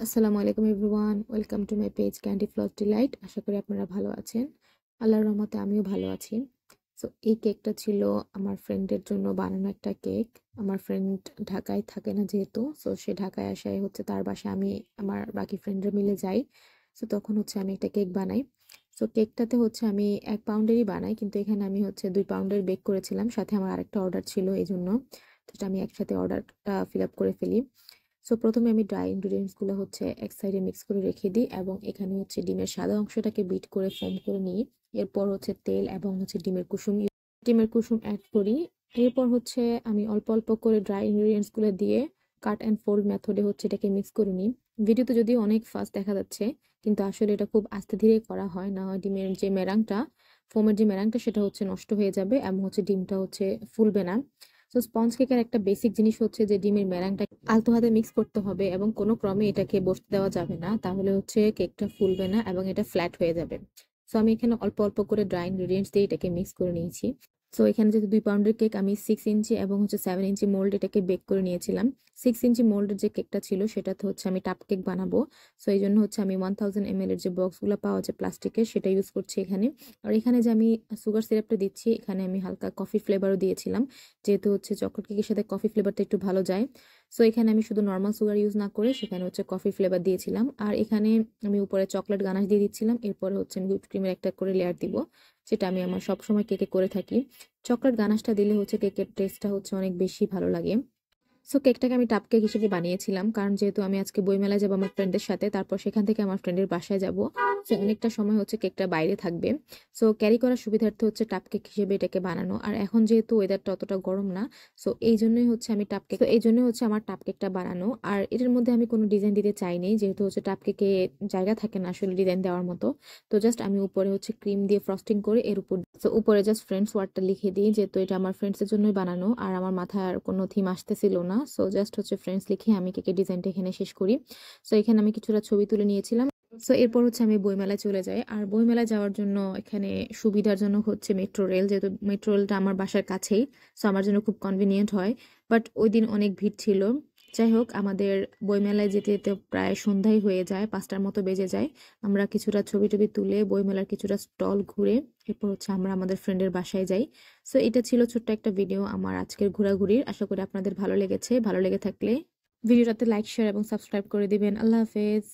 আসসালামু আলাইকুম everyone, welcome to my page candy floss delight. আশা করি আপনারা ভালো আছেন। আল্লাহর রহমতে আমিও ভালো আছি। সো এই কেকটা ছিল আমার ফ্রেন্ডের জন্য বানানো একটা কেক। আমার ফ্রেন্ড ঢাকায় থাকে না যেহেতু, সো সে ঢাকায় আসায় হচ্ছে তার বাসায় আমি আমার বাকি ফ্রেন্ডরা মিলে যাই। সো তখন হচ্ছে আমি একটা কেক বানাই। সো কেকটাতে হচ্ছে আমি 1 পাউন্ডেরই বানাই, কিন্তু এখানে আমি হচ্ছে 2 পাউন্ডের বেক করেছিলাম, সাথে আমার আরেকটা অর্ডার ছিল এই জন্য। তো এটা আমি একসাথে অর্ডারটা ফিল আপ করে ফেলি। সো প্রথমে আমি ড্রাই ইনগ্রিডিয়েন্টস গুলো হচ্ছে এক সাইডে মিক্স করে রেখে দিই, এবং এখানে হচ্ছে ডিমের সাদা অংশটাকে বিট করে ফোম করে নিই। এরপর হচ্ছে তেল এবং হচ্ছে ডিমের কুসুম অ্যাড করি। এরপর হচ্ছে আমি অল্প অল্প করে ড্রাই ইনগ্রিডিয়েন্টস গুলো দিয়ে কাট অ্যান্ড ফোল্ড মেথডে হচ্ছে এটাকে মিক্স করে নিই। ভিডিওতে যদিও অনেক ফাস্ট দেখা যাচ্ছে, কিন্তু আসলে এটা খুব আস্তে ধীরে করা হয়, না হয় ডিমের যে মেরাংটা, ফোমের যে মেরাংটা সেটা হচ্ছে নষ্ট হয়ে যাবে এবং হচ্ছে ডিমটা হচ্ছে ফুলবে না। তো স্পঞ্জ কেকের একটা বেসিক জিনিস হচ্ছে যে ডিমের মেরাংটা আলতো হাতে মিক্স করতে হবে এবং কোনো ক্রমে এটাকে বসতে দেওয়া যাবে না, তাহলে হচ্ছে কেকটা ফুলবে না এবং এটা ফ্ল্যাট হয়ে যাবে। সো আমি এখানে অল্প অল্প করে ড্রাই ইনগ্রিডিয়েন্টস দিয়ে এটাকে মিক্স করে নিয়েছি। সো এখানে যেহেতু 2 পাউন্ডের কেক, আমি 6 ইঞ্চি এবং হচ্ছে 7 ইঞ্চি মোল্ড এটাকে বেক করে নিয়েছিলাম। 6 ইঞ্চি মোল্ডের যে কেকটা ছিল সেটাতে হচ্ছে আমি টাপ কেক বানাবো। সো এই জন্য হচ্ছে আমি 1000 ml এর যে বক্সগুলো পাওয়া যায় প্লাস্টিকের, সেটা ইউজ করছি এখানে। আর এখানে যে আমি সুগার সিরাপটা দিচ্ছি, এখানে আমি হালকা কফি ফ্লেভারও দিয়েছিলাম, যেহেতু হচ্ছে চকলেট কেকের সাথে কফি ফ্লেভারটা একটু ভালো যায়। সো এখানে আমি শুধু নর্মাল সুগার ইউজ না করে সেখানে হচ্ছে কফি ফ্লেভার দিয়েছিলাম। আর এখানে আমি উপরে চকলেট গানাশ দিয়ে দিচ্ছিলাম। এরপরে হচ্ছে আমি হুইপ ক্রিমের একটা করে লেয়ার দিব, যেটা আমি আমার সবসময় কেকে করে থাকি। চকলেট গানাশটা দিলে হচ্ছে কেকের টেস্টটা হচ্ছে অনেক বেশি ভালো লাগে। সো কেকটাকে আমি টাপ কেক হিসেবে বানিয়েছিলাম, কারণ যেহেতু আমি আজকে বইমেলায় যাবো আমার ফ্রেন্ডের সাথে, তারপর সেখান থেকে আমার ফ্রেন্ডের বাসায় যাব। সো অনেকটা সময় হচ্ছে কেকটা বাইরে থাকবে। সো ক্যারি করার সুবিধার্থে হচ্ছে টাপ কেক হিসেবে এটাকে বানানো। আর এখন যেহেতু ওয়েদারটা অতটা গরম না, সো এই জন্যই হচ্ছে আমি টাপ কেক, তো এই জন্যই হচ্ছে আমার টাপ কেকটা বানানো। আর এটার মধ্যে আমি কোনো ডিজাইন দিতে চাইনি, যেহেতু হচ্ছে টাপ কেকে জায়গা থাকে না আসলে ডিজাইন দেওয়ার মতো। তো জাস্ট আমি উপরে হচ্ছে ক্রিম দিয়ে ফ্রস্টিং করে এর উপর, তো উপরে জাস্ট ফ্রেন্ডস ওয়ার্ডটা লিখে দিই, যেহেতু এটা আমার ফ্রেন্ডসের জন্যই বানানো আর আমার মাথায় আর কোনো থিম আসতেছিল না। সো জাস্ট হচ্ছে ফ্রেন্ডস লিখে আমি কেকের ডিজাইনটা এখানে শেষ করি। সো এখানে আমি কিছুটা ছবি তুলে নিয়েছিলাম। সো এরপর হচ্ছে আমি বইমেলায় চলে যাই। আর বইমেলায় যাওয়ার জন্য এখানে সুবিধাজনক হচ্ছে মেট্রো রেল, যেহেতু মেট্রো রেলটা আমার বাসার কাছেই, সো আমার জন্য খুব কনভিনিয়েন্ট হয়। বাট ওই দিন অনেক ভিড় ছিল। যাই হোক, আমাদের বইমেলায় যেতে যেতে প্রায় সন্ধ্যায় হয়ে যায়, 5টার মতো বেজে যায়। আমরা কিছুটা ছবি টবি তুলে বইমেলার কিছুটা স্টল ঘুরে এরপর হচ্ছে আমরা আমাদের ফ্রেন্ডের বাসায় যাই। সো এটা ছিল ছোট্ট একটা ভিডিও আমার আজকের ঘোরাঘুরির। আশা করি আপনাদের ভালো লেগেছে। ভালো লেগে থাকলে ভিডিওটাতে লাইক, শেয়ার এবং সাবস্ক্রাইব করে দিবেন। আল্লাহ হাফেজ।